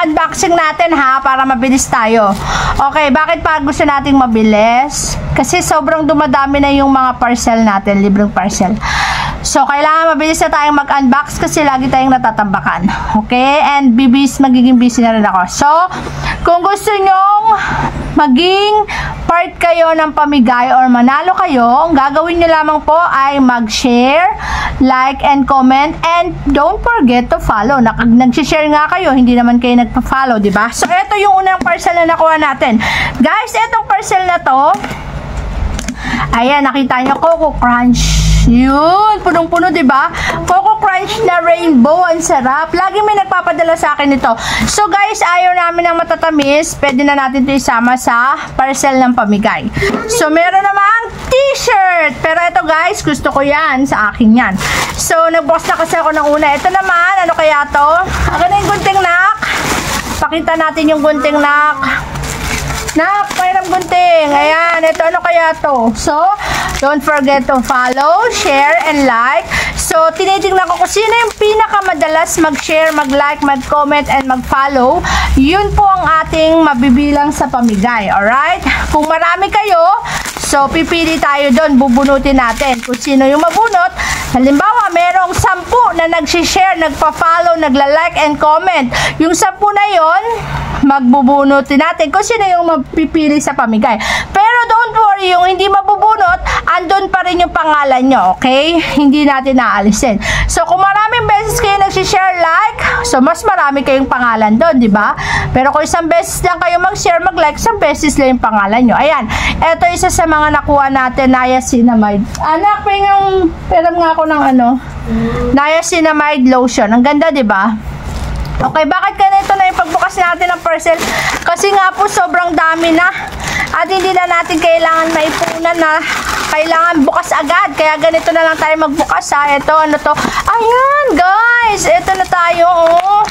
unboxing natin ha, para mabilis tayo. Okay, bakit pa gusto nating mabilis? Kasi sobrang dumadami na yung mga parcel natin, libreng parcel. So, kailangan mabilis na tayong mag-unbox kasi lagi tayong natatambakan. Okay? And magiging busy na rin ako. So, kung gusto nyong maging part kayo ng pamigay or manalo kayo, ang gagawin nyo lamang po ay mag-share, like, and comment, and don't forget to follow. Nag-share nga kayo, hindi naman kayo nagpa-follow, diba? So, ito yung unang parcel na nakuha natin. Guys, itong parcel na to, ayan, nakita nyo, Coco Crunch. Yun, punong-puno, diba? Coco Crunch na rainbow, ang sarap. Lagi may nagpapadala sa akin ito. So, guys, ayaw namin ng matatamis. Pwede na natin ito isama sa parcel ng pamigay. So, meron namang t-shirt. Pero ito, guys, gusto ko yan. Sa akin yan. So, nag-box na kasi ako ng una. Ito naman, ano kaya to? Ako na yung gunting nak. Pakita natin yung gunting nak. Nak, mayroong gunting. Ayan, ito ano kaya to? So, don't forget to follow, share, and like. So, tinitingnan ko kung sino yung pinakamadalas mag-share, mag-like, mag-comment, and mag-follow. Yun po ang ating mabibilang sa pamigay. Alright? Kung marami kayo, so pipili tayo doon, bubunutin natin. Kung sino yung mabunot, halimbawa, merong 10 na nag-share, nagpa-follow, nagla-like, and comment. Yung 10 na yon, magbubunutin natin kung sino yung mapipili sa pamigay. Pero don't worry, yung hindi mabubunot, andun pa rin yung pangalan nyo, okay? Hindi natin naalisin. So, kung maraming beses kayo nag-share, like, so mas marami kayong pangalan doon, di ba? Pero kung isang beses lang kayo mag-share, mag-like, isang beses lang yung pangalan nyo. Ayan, eto isa sa mga nakuha natin, niacinamide. Anak, peram nga ako ng niacinamide lotion. Ang ganda, di ba? Okay, bakit ganito na yung pagbukas natin ng parcel? Kasi nga po, sobrang dami na. At hindi na natin kailangan maipunan na kailangan bukas agad. Kaya ganito na lang tayo magbukas ha. Ito, ano to? Ayan, guys. Ito na tayo, oh.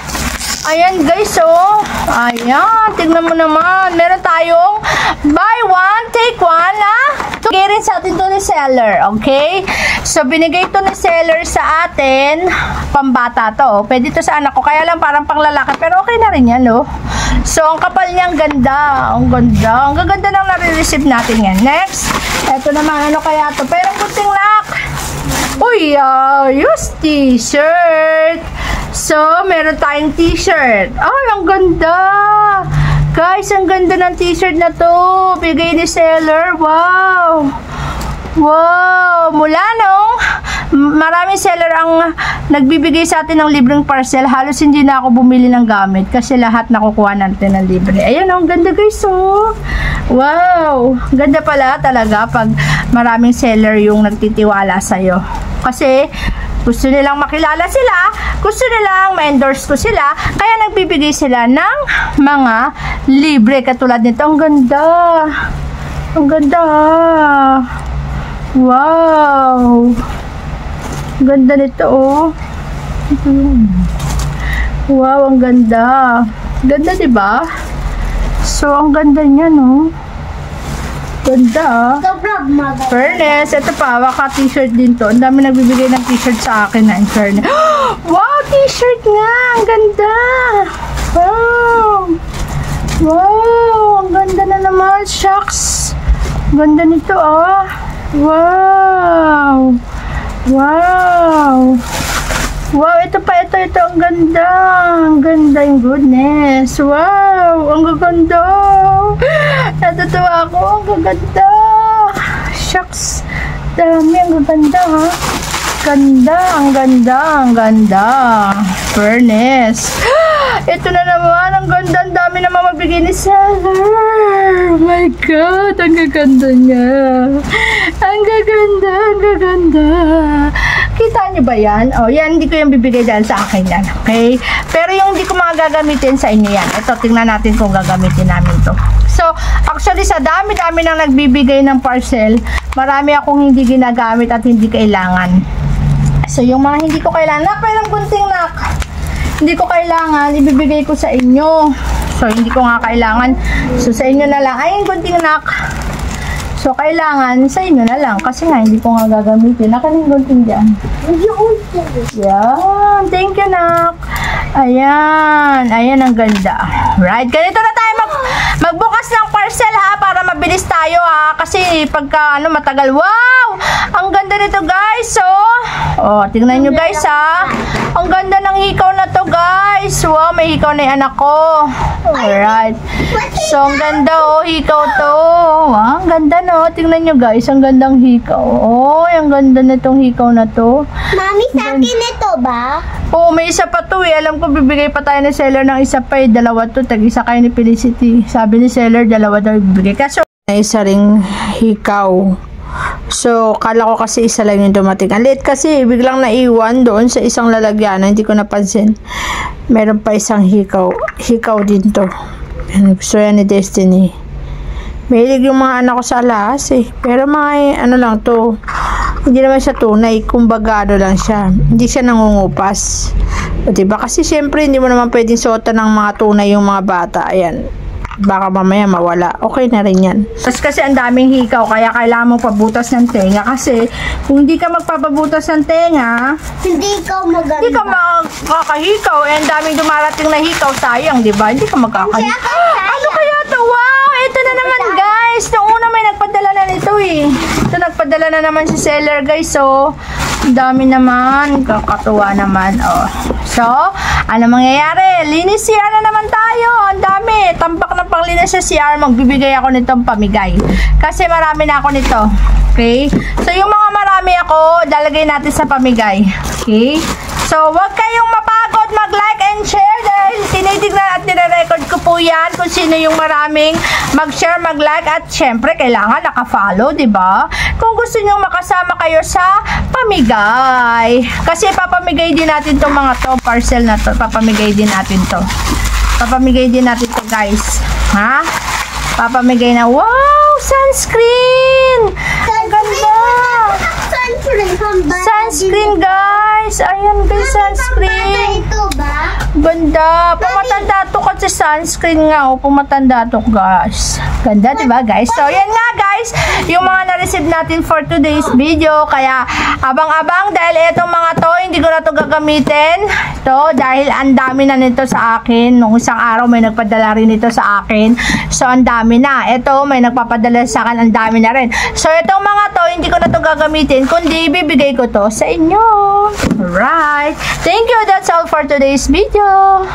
Ayan, guys, oh. Ayan, tignan mo naman. Meron tayong buy one, take one, ha? Bigay rin sa atin to ni seller, okay? So, binigay to ni seller sa atin. Pambata to. Pwede to sa anak ko. Kaya lang parang panglalaki. Pero okay na rin yan, oh. So, ang kapal niya, ang ganda. Ang ganda. Ang gaganda nang nare-receive natin yan. Next. Ito naman, ano kaya to? Pero kunting lock. Uy, use t-shirt. So, meron tayong t-shirt. Ay, ang ganda. Guys, ang ganda ng t-shirt na to. Bigay ni seller. Wow. Wow. Mula nung maraming seller ang nagbibigay sa atin ng libreng parcel, halos hindi na ako bumili ng gamit kasi lahat nakukuha natin ng libre. Ayan, ang ganda guys, oh. Wow. Ganda pala talaga pag maraming seller yung nagtitiwala sa'yo. Kasi gusto nilang makilala sila, gusto nilang ma-endorse ko sila, kaya nagbibigay sila ng mga libre katulad nito. Ang ganda. Ang ganda. Wow. Ang ganda nito, oh. Wow, ang ganda. Ganda, diba? So, ang ganda niya, no? Ganda. Fairness. Ito pa, waka t-shirt din to. Ang dami nagbibigay ng t-shirt sa akin na in fairness. Wow, t-shirt nga. Ang ganda. Wow. Wow. Ang ganda na naman. Shucks. Ganda nito, oh. Wow. Wow. Wow, ito pa, ito. Ang ganda. Ang ganda, yung goodness. Wow. Ang gaganda. Natutuwa ako. Ang gaganda. Shucks. Dami. Ang gaganda, ha. Ganda. Ang ganda. Ang ganda. Fairness. Ito na naman. Ang ganda. Ang dami naman magbigay ni seller. Oh my God. Ang gaganda niya. Ang gaganda. Ang gaganda. Kita niyo ba yan? O, yan, hindi ko yung bibigay dahil sa akin yan. Okay? Pero yung hindi ko mga gagamitin sa inyo yan. Ito, tingnan natin kung gagamitin namin to. So, actually, sa dami-dami nang nagbibigay ng parcel, marami akong hindi ginagamit at hindi kailangan. So, yung mga hindi ko kailangan, mayroong gunting nak. Hindi ko kailangan, ibibigay ko sa inyo. So, hindi ko nga kailangan. So, sa inyo na lang. Ay, gunting nak. So, kailangan sa inyo na lang. Kasi nga, hindi ko nga gagamitin. Nakaling gunting dyan. Yan. Thank you, nak. Ayan. Ayan, ang ganda. Right, ganito na tayo magbukas ng parcel ha, para mabilis tayo ha. Kasi pagka matagal. Wow! Ang ganda nito guys. Oh, tingnan nyo guys ha. Ang ganda ng hikaw na to guys. Wow, may hikaw na yung anak ko. Alright. So, ang ganda hikaw to. Wow, ang ganda no. Tingnan nyo guys, ang gandang hikaw. Oh, ang ganda nitong hikaw na to. Mami, sa akin ito ba? Oo, may isa pa to eh. Alam ko, bibigay pa tayo ni seller ng isa pa eh. Dalawa to. Tag-isa kayo ni Felicity. Sabi ni seller, dalawa daw ibibigay. Kaso, isa ring hikaw. So, kala ko kasi isa lang yung dumating. Ang late kasi, biglang naiwan doon sa isang lalagyan. Hindi ko napansin. Meron pa isang hikaw. Hikaw din to. Gusto yan ni Destiny. Mahilig yung mga anak ko sa alas eh. Pero mga lang to. Hindi naman siya tunay. Kumbaga lang siya. Hindi siya nangungupas. O diba? Kasi syempre hindi mo naman pwedeng suotan ng mga tunay yung mga bata. Ayan. Baka mamaya mawala. Okay na rin yan. Kasi ang daming hikaw. Kaya kailangan mo pabutas ng tenga. Kasi kung hindi ka magpapabutas ng tenga, hindi ka maganda. Hindi ka makakahikaw. Eh, ang daming dumarating na hikaw. Sayang, diba? Hindi ka magkakahikaw. Ano kaya to? Wow! Ito na naman guys. Noong una may nagpadala na nito eh. Ito nagpadala na naman si seller guys. So, ang dami naman. Kakatuwa naman. Oh. So, ano mangyayari? Linis CR na naman tayo. Ang dami. Tambak na panglinis sa CR. Magbibigay ako nitong pamigay. Kasi marami na ako nito. Okay? So, yung mga marami ako, dalagay natin sa pamigay. Okay? So, wag kayong mapagod mag-like and share dahil tinitignan at nire-record ko po yan kung sino yung maraming mag-share, mag-like at syempre kailangan naka-follow, diba? Kung gusto nyo makasama kayo sa pamigay. Kasi papamigay din natin tong mga to, parcel na to. Papamigay din natin to. Papamigay din natin to guys. Ha? Papamigay na, wow! Sunscreen! Ang ganda! Sunscreen guys! Ayan guys, sunscreen! Ito ba? Ganda! Pumatanda to kasi sunscreen nga. Pumatanda to guys. Ganda diba guys? So yan nga guys, yung mga na-receive natin for today's video. Kaya abang-abang dahil itong mga to, hindi ko na to gagamitin. To dahil ang dami na nito sa akin. Nung isang araw may nagpadala rin ito sa akin. So ang dami na. Ito may nagpapadala sa akin, ang dami na rin. So itong mga to, hindi ko na to gagamitin. Kundi ibibigay ko to sa inyo. Alright. Thank you. That's all for today's video.